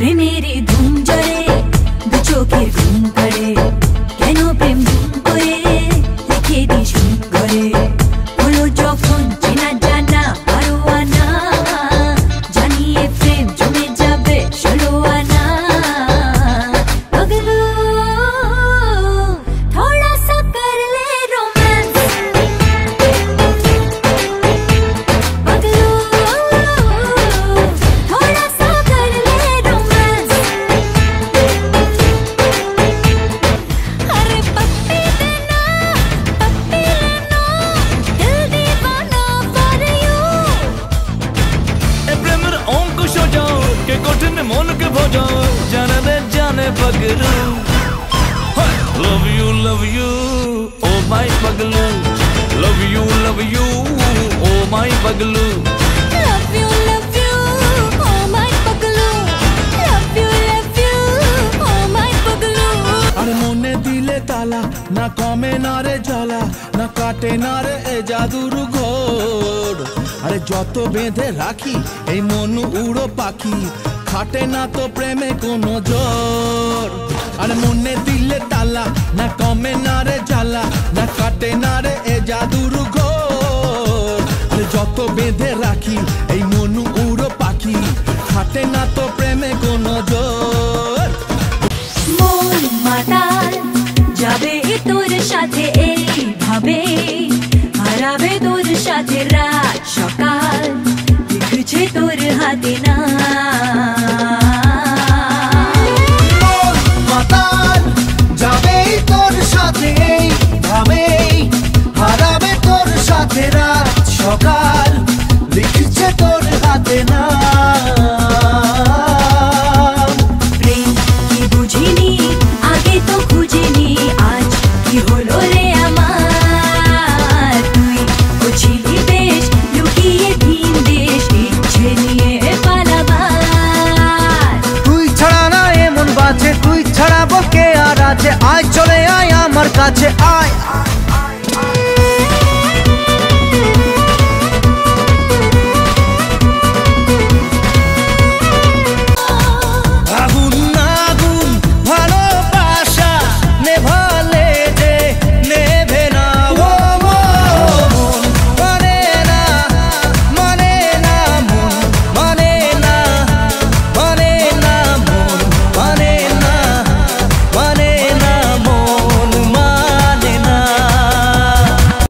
প্রেমেরই ধুম জড়ে দু চোখের ঘুম পড়ে কেন প্রেম ধুম করে রেখে দিস ঘরে হলো যখন চেনা জানা আরো আনা জানিয়ে প্রেম জমে যাবে ষোলো আনা पगलू थोड़ा सा कर ले रोमांस पगलू थोड़ा सा कर ले रोमांस अरे पप्पी देना पप्पी लेना दिल दीवाना for you ए प्रेमर अंकुश हो जाओ के कठिन मन के भजो जाने पगलू love you oh my पगलू love you oh my पगलू love you oh my पगलू love you oh my पगलू अरे मोने दिले ताला ना कमे ना रे জ্বালা না কাটে না রে এ জাদুর ঘোর আরে যত বেঁধে রাখি এই মন উড়ো পাখি খাটে না তো প্রেমে কোনো জোর আরে মনে দিলে তালা না কমে না রে জ্বালা না কাটে না রে এ জাদুর ঘোর আরে যত বেঁধে রাখি এই মন উড়ো পাখি খাটে না তো প্রেমে কোনো জোর মন মাতাল যাবে তোর সাথে এইভাবে হারাবে তোর সাথে রাত সকাল লিখছে তোর হাতে না মাতাল যাবে তোর সাথে ভাবে হারাবে তোর সাথে রাত সকাল লিখছে তোর হাতে না প্রেম কি বুঝিনি আগে তো খুঁজিনি আজ কি হলো রে আমার তুই ছিলি বেশ লুকিয়ে ভিন দেশ ইচ্ছে নিয়ে পালাবার তুই ছাড়া না এমন বাজে তুই ছাড়া বকে আর আছে আয় চলে আয় আমার কাছে আয়